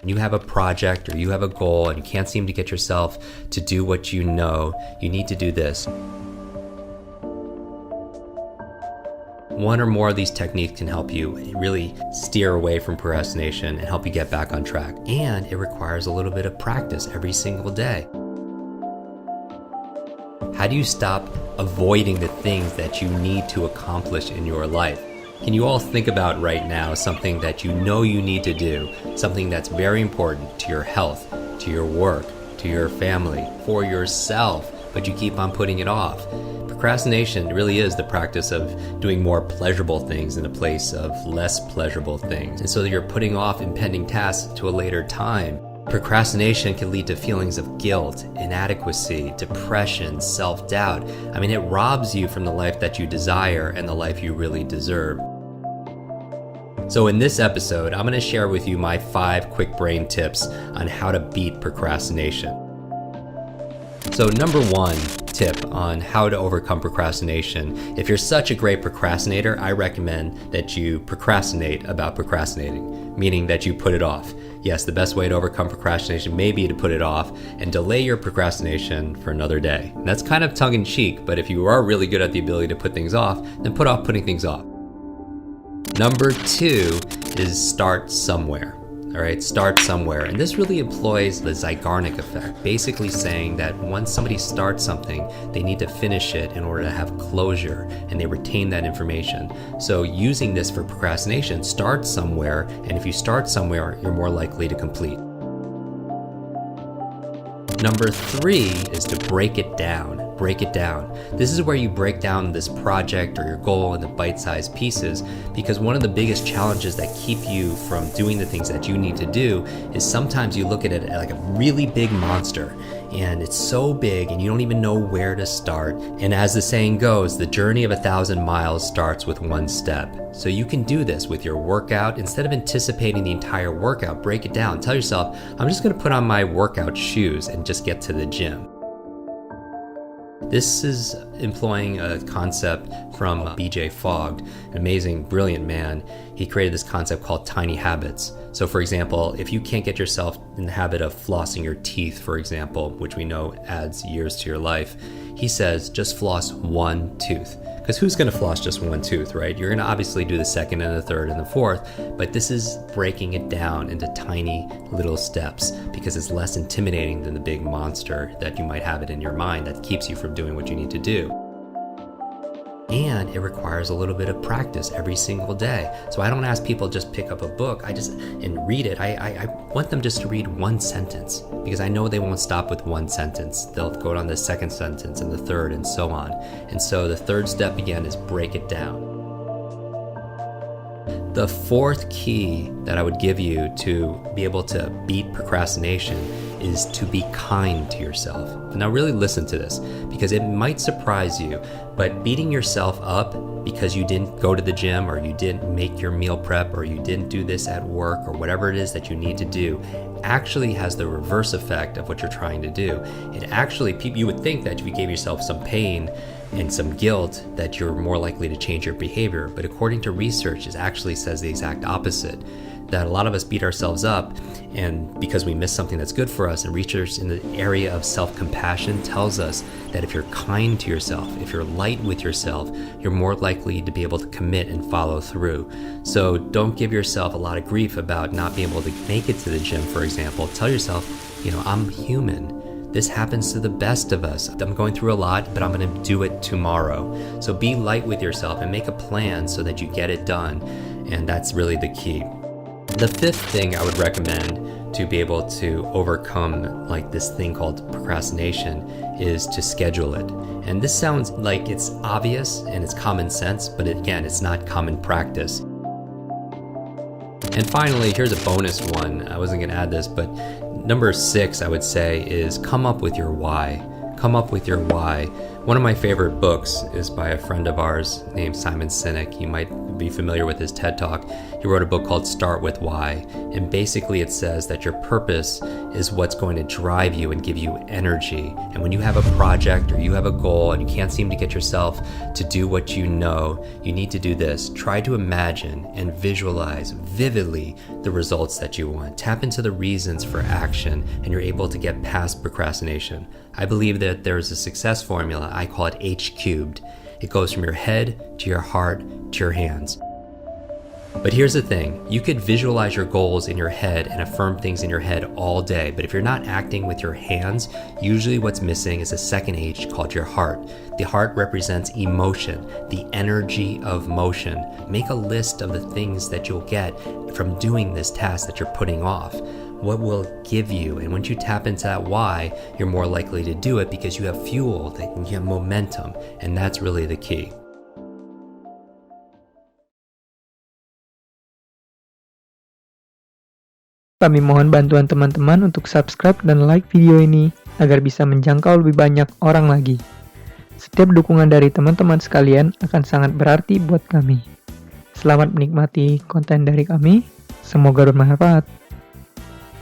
You have a project or you have a goal and you can't seem to get yourself to do what you know you need to do this. One or more of these techniques can help you really steer away from procrastination and help you get back on track. And it requires a little bit of practice every single day. How do you stop avoiding the things that you need to accomplish in your life? Can you all think about right now something that you know you need to do, something that's very important to your health, to your work, to your family, for yourself, but you keep on putting it off? Procrastination really is the practice of doing more pleasurable things in a place of less pleasurable things. And so you're putting off impending tasks to a later time. Procrastination can lead to feelings of guilt, inadequacy, depression, self-doubt. I mean, it robs you from the life that you desire and the life you really deserve. So in this episode, I'm going to share with you my 5 quick brain tips on how to beat procrastination. So number 1 tip on how to overcome procrastination. If you're such a great procrastinator, I recommend that you procrastinate about procrastinating, meaning that you put it off. Yes, the best way to overcome procrastination may be to put it off and delay your procrastination for another day. And that's kind of tongue-in-cheek, but if you are really good at the ability to put things off, then put off putting things off. Number 2 is start somewhere. All right, start somewhere. And this really employs the Zeigarnik effect, basically saying that once somebody starts something, they need to finish it in order to have closure, and they retain that information. So using this for procrastination, start somewhere, and if you start somewhere, you're more likely to complete. Number 3 is to break it down. Break it down. This is where you break down this project or your goal into bite-sized pieces, because one of the biggest challenges that keep you from doing the things that you need to do is sometimes you look at it like a really big monster, and it's so big and you don't even know where to start. And as the saying goes, the journey of 1,000 miles starts with 1 step. So you can do this with your workout. Instead of anticipating the entire workout, break it down. Tell yourself, I'm just going to put on my workout shoes and just get to the gym. This is employing a concept from B.J. Fogg, an amazing, brilliant man. He created this concept called tiny habits. So for example, if you can't get yourself in the habit of flossing your teeth, for example, which we know adds years to your life, he says just floss 1 tooth. Because who's going to floss just 1 tooth, right? You're going to obviously do the second and the third and the fourth, but this is breaking it down into tiny little steps because it's less intimidating than the big monster that you might have it in your mind that keeps you from doing what you need to do. And it requires a little bit of practice every single day. So I don't ask people just pick up a book and read it. I want them just to read 1 sentence, because I know they won't stop with 1 sentence. They'll go on the second sentence and the third and so on. And so the third step again is break it down. The 4th key that I would give you to be able to beat procrastination is to be kind to yourself. Now really listen to this, because it might surprise you, but beating yourself up because you didn't go to the gym, or you didn't make your meal prep, or you didn't do this at work, or whatever it is that you need to do, actually has the reverse effect of what you're trying to do. It actually, you would think that if you gave yourself some pain and some guilt, that you're more likely to change your behavior. But according to research, it actually says the exact opposite. That a lot of us beat ourselves up and because we miss something that's good for us, and research in the area of self-compassion tells us that if you're kind to yourself, if you're light with yourself, you're more likely to be able to commit and follow through. So don't give yourself a lot of grief about not being able to make it to the gym, for example. Tell yourself, I'm human. This happens to the best of us. I'm going through a lot, but I'm going to do it tomorrow. So be light with yourself and make a plan so that you get it done. And that's really the key. The 5th thing I would recommend to be able to overcome like this thing called procrastination is to schedule it. And this sounds like it's obvious and it's common sense, but again, it's not common practice. And finally, here's a bonus one. I wasn't going to add this, but number 6, I would say, is come up with your why. Come up with your why. One of my favorite books is by a friend of ours named Simon Sinek. You might be familiar with his TED Talk. He wrote a book called Start With Why, and basically it says that your purpose is what's going to drive you and give you energy. And when you have a project or you have a goal and you can't seem to get yourself to do what you know, you need to do this. Try to imagine and visualize vividly the results that you want. Tap into the reasons for action, and you're able to get past procrastination. I believe that there's a success formula. I call it H cubed. It goes from your head to your heart to your hands. But here's the thing, you could visualize your goals in your head and affirm things in your head all day, but if you're not acting with your hands, usually what's missing is a second H called your heart. The heart represents emotion, the energy of motion. Make a list of the things that you'll get from doing this task that you're putting off. What will give you, and once you tap into that why, you're more likely to do it because you have fuel, you have momentum, and that's really the key. Kami mohon bantuan teman-teman untuk subscribe dan like video ini agar bisa menjangkau lebih banyak orang lagi. Setiap dukungan dari teman-teman sekalian akan sangat berarti buat kami. Selamat menikmati konten dari kami. Semoga bermanfaat.